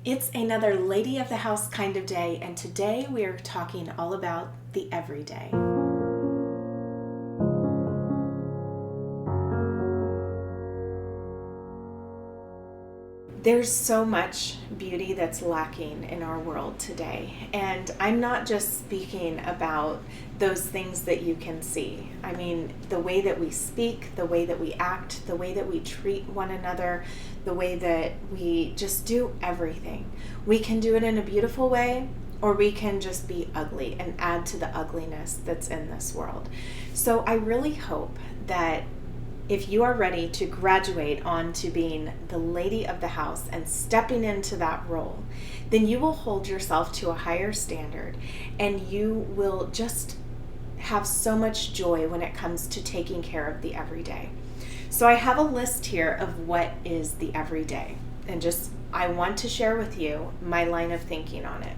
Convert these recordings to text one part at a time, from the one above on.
It's another lady of the house kind of day, and today we are talking all about the everyday. There's so much beauty that's lacking in our world today, and I'm not just speaking about those things that you can see. I mean, the way that we speak, the way that we act, the way that we treat one another, the way that we just do everything. We can do it in a beautiful way, or we can just be ugly and add to the ugliness that's in this world. So I really hope that if you are ready to graduate on to being the lady of the house and stepping into that role, then you will hold yourself to a higher standard, and you will just have so much joy when it comes to taking care of the everyday. So I have a list here of what is the everyday, and I want to share with you my line of thinking on it.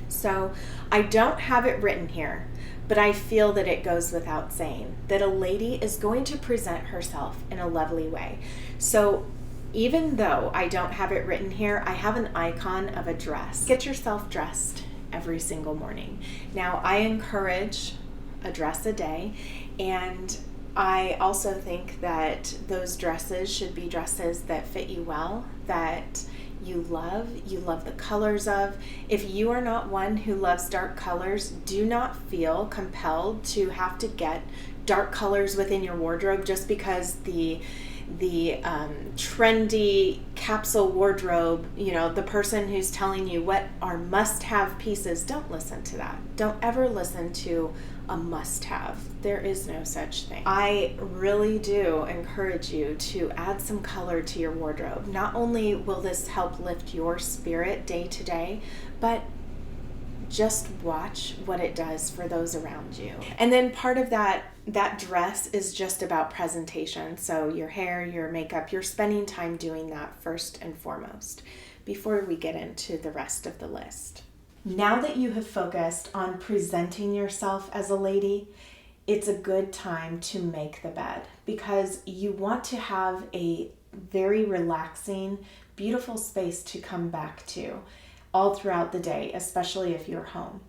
So I don't have it written here, but I feel that it goes without saying that a lady is going to present herself in a lovely way. So even though I don't have it written here, I have an icon of a dress. Get yourself dressed every single morning. Now, I encourage a dress a day, and I also think that those dresses should be dresses that fit you well, that you love the colors of. If you are not one who loves dark colors, do not feel compelled to have to get dark colors within your wardrobe just because the trendy capsule wardrobe, the person who's telling you what are must-have pieces, don't listen to that. Don't ever listen to a must-have. There is no such thing. I really do encourage you to add some color to your wardrobe. Not only will this help lift your spirit day to day, but just watch what it does for those around you. And then part of that dress is just about presentation. So your hair, your makeup, you're spending time doing that first and foremost before we get into the rest of the list. Now that you have focused on presenting yourself as a lady, it's a good time to make the bed, because you want to have a very relaxing, beautiful space to come back to all throughout the day, especially if you're home.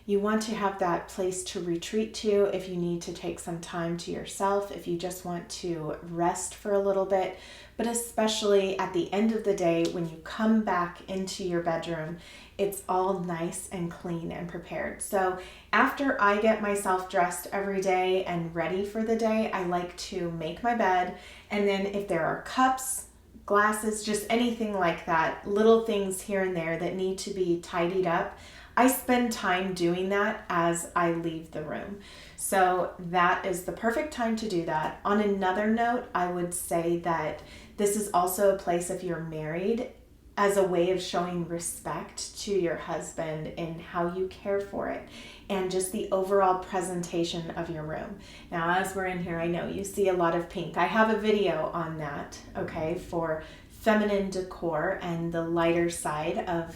You want to have that place to retreat to if you need to take some time to yourself, if you just want to rest for a little bit, but especially at the end of the day when you come back into your bedroom, it's all nice and clean and prepared. So after I get myself dressed every day and ready for the day, I like to make my bed, and then if there are cups, glasses, just anything like that, little things here and there that need to be tidied up, I spend time doing that as I leave the room. So that is the perfect time to do that. On another note, I would say that this is also a place, if you're married, as a way of showing respect to your husband in how you care for it and just the overall presentation of your room. Now, as we're in here, I know you see a lot of pink. I have a video on that, okay, for feminine decor and the lighter side of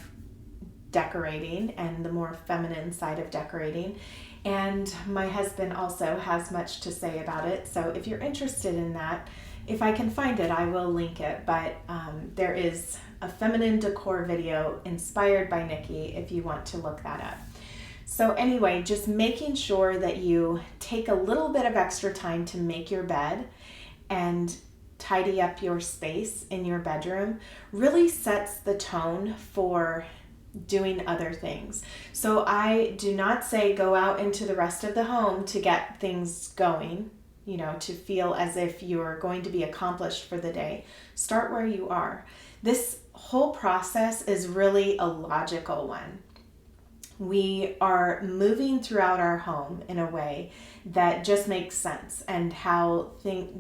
decorating and the more feminine side of decorating. And my husband also has much to say about it. So if you're interested in that, if I can find it, I will link it. But there is a feminine decor video inspired by Nikki if you want to look that up. So anyway, just making sure that you take a little bit of extra time to make your bed and tidy up your space in your bedroom really sets the tone for doing other things. So I do not say go out into the rest of the home to get things going, to feel as if you're going to be accomplished for the day. Start where you are. This whole process is really a logical one. We are moving throughout our home in a way that just makes sense, and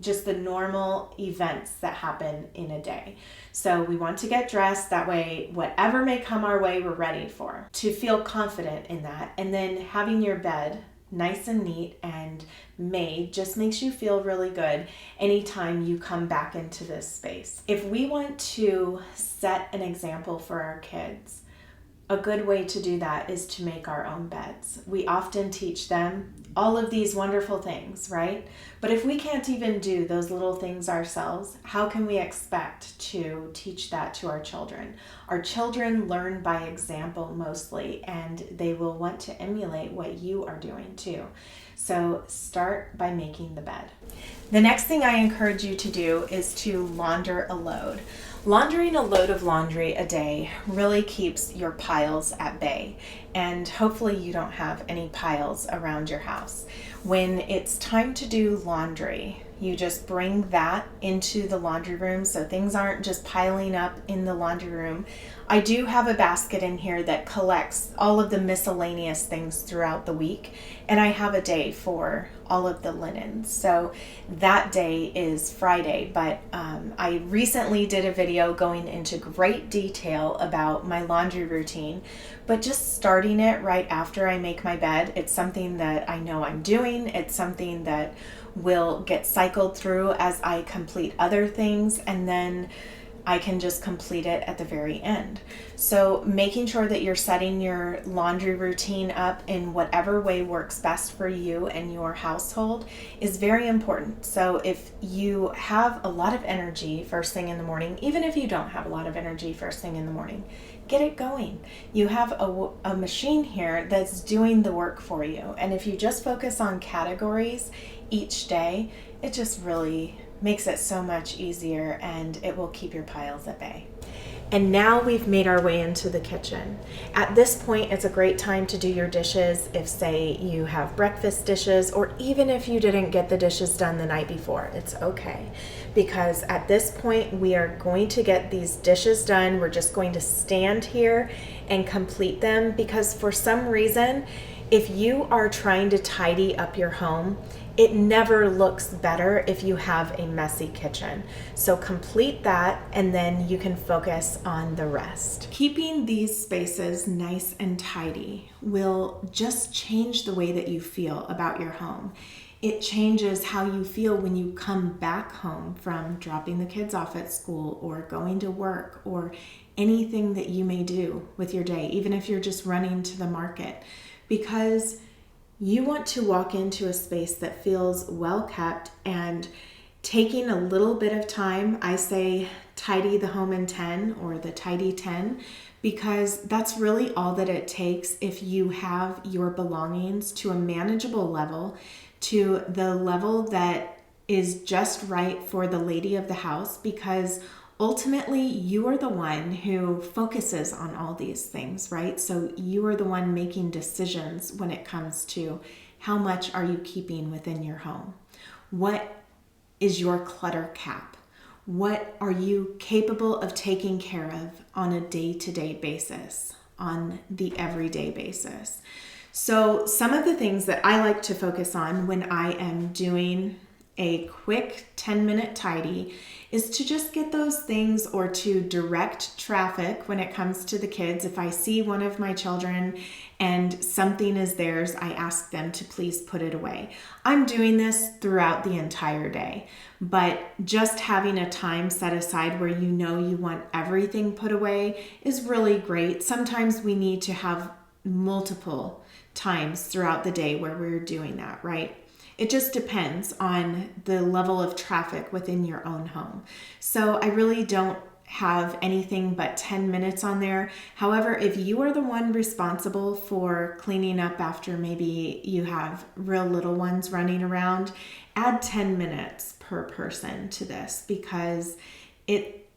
just the normal events that happen in a day. So we want to get dressed, that way whatever may come our way, we're ready for, to feel confident in that. And then having your bed nice and neat and made just makes you feel really good anytime you come back into this space. If we want to set an example for our kids, a good way to do that is to make our own beds. We often teach them all of these wonderful things, right? But if we can't even do those little things ourselves, how can we expect to teach that to our children? Our children learn by example mostly, and they will want to emulate what you are doing too. So start by making the bed. The next thing I encourage you to do is to launder a load. Laundering a load of laundry a day really keeps your piles at bay, and hopefully you don't have any piles around your house. When it's time to do laundry, you just bring that into the laundry room so things aren't just piling up in the laundry room. I do have a basket in here that collects all of the miscellaneous things throughout the week, and I have a day for all of the linens. So that day is Friday, but I recently did a video going into great detail about my laundry routine, but just starting it right after I make my bed, it's something that I know I'm doing. It's something that will get cycled through as I complete other things, and then I can just complete it at the very end. So making sure that you're setting your laundry routine up in whatever way works best for you and your household is very important. So if you have a lot of energy first thing in the morning, even if you don't have a lot of energy first thing in the morning, get it going. You have a machine here that's doing the work for you. And if you just focus on categories each day, it just really makes it so much easier, and it will keep your piles at bay. And now we've made our way into the kitchen. At this point, it's a great time to do your dishes if, say, you have breakfast dishes, or even if you didn't get the dishes done the night before, it's okay. Because at this point, we are going to get these dishes done. We're just going to stand here and complete them, because for some reason, if you are trying to tidy up your home, it never looks better if you have a messy kitchen. So complete that, and then you can focus on the rest. Keeping these spaces nice and tidy will just change the way that you feel about your home. It changes how you feel when you come back home from dropping the kids off at school or going to work or anything that you may do with your day, even if you're just running to the market, because you want to walk into a space that feels well kept. And taking a little bit of time, I say tidy the home in 10, or the tidy 10, because that's really all that it takes if you have your belongings to a manageable level, to the level that is just right for the lady of the house, because ultimately, you are the one who focuses on all these things, right? So you are the one making decisions when it comes to how much are you keeping within your home. What is your clutter cap? What are you capable of taking care of on a day-to-day basis, on the everyday basis? So some of the things that I like to focus on when I am doing a quick 10-minute tidy is to just get those things, or to direct traffic when it comes to the kids. If I see one of my children and something is theirs, I ask them to please put it away. I'm doing this throughout the entire day, but just having a time set aside where you know you want everything put away is really great. Sometimes we need to have multiple times throughout the day where we're doing that, right? It just depends on the level of traffic within your own home. So I really don't have anything but 10 minutes on there. However, if you are the one responsible for cleaning up after maybe you have real little ones running around, add 10 minutes per person to this, because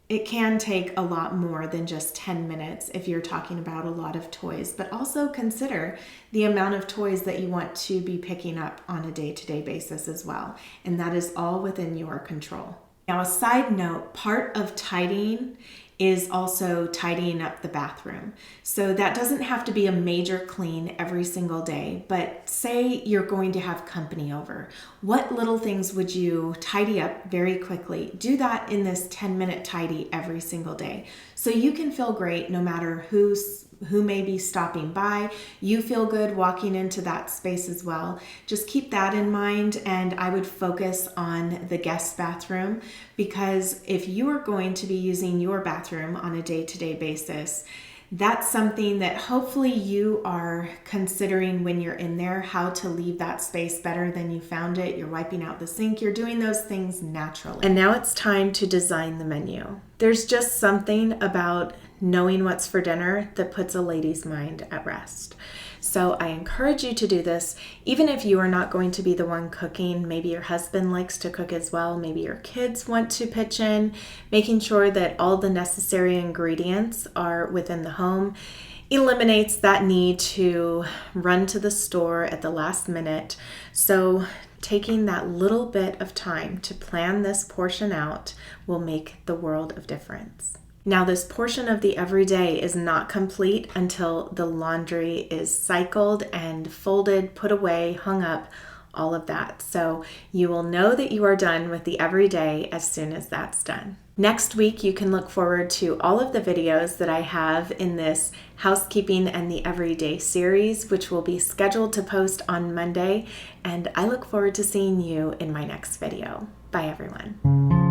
it can take a lot more than just 10 minutes if you're talking about a lot of toys, but also consider the amount of toys that you want to be picking up on a day-to-day basis as well. And that is all within your control. Now, a side note, part of tidying is also tidying up the bathroom. So that doesn't have to be a major clean every single day, but say you're going to have company over. What little things would you tidy up very quickly? Do that in this 10-minute tidy every single day, so you can feel great no matter who may be stopping by. You feel good walking into that space as well. Just keep that in mind, and I would focus on the guest bathroom, because if you are going to be using your bathroom on a day-to-day basis, that's something that hopefully you are considering when you're in there, how to leave that space better than you found it. You're wiping out the sink. You're doing those things naturally. And now it's time to design the menu. There's just something about knowing what's for dinner that puts a lady's mind at rest. So I encourage you to do this, even if you are not going to be the one cooking. Maybe your husband likes to cook as well. Maybe your kids want to pitch in, making sure that all the necessary ingredients are within the home eliminates that need to run to the store at the last minute. So taking that little bit of time to plan this portion out will make the world of difference. Now, this portion of the everyday is not complete until the laundry is cycled and folded, put away, hung up, all of that. So you will know that you are done with the everyday as soon as that's done. Next week, you can look forward to all of the videos that I have in this Housekeeping and the Everyday series, which will be scheduled to post on Monday. And I look forward to seeing you in my next video. Bye, everyone.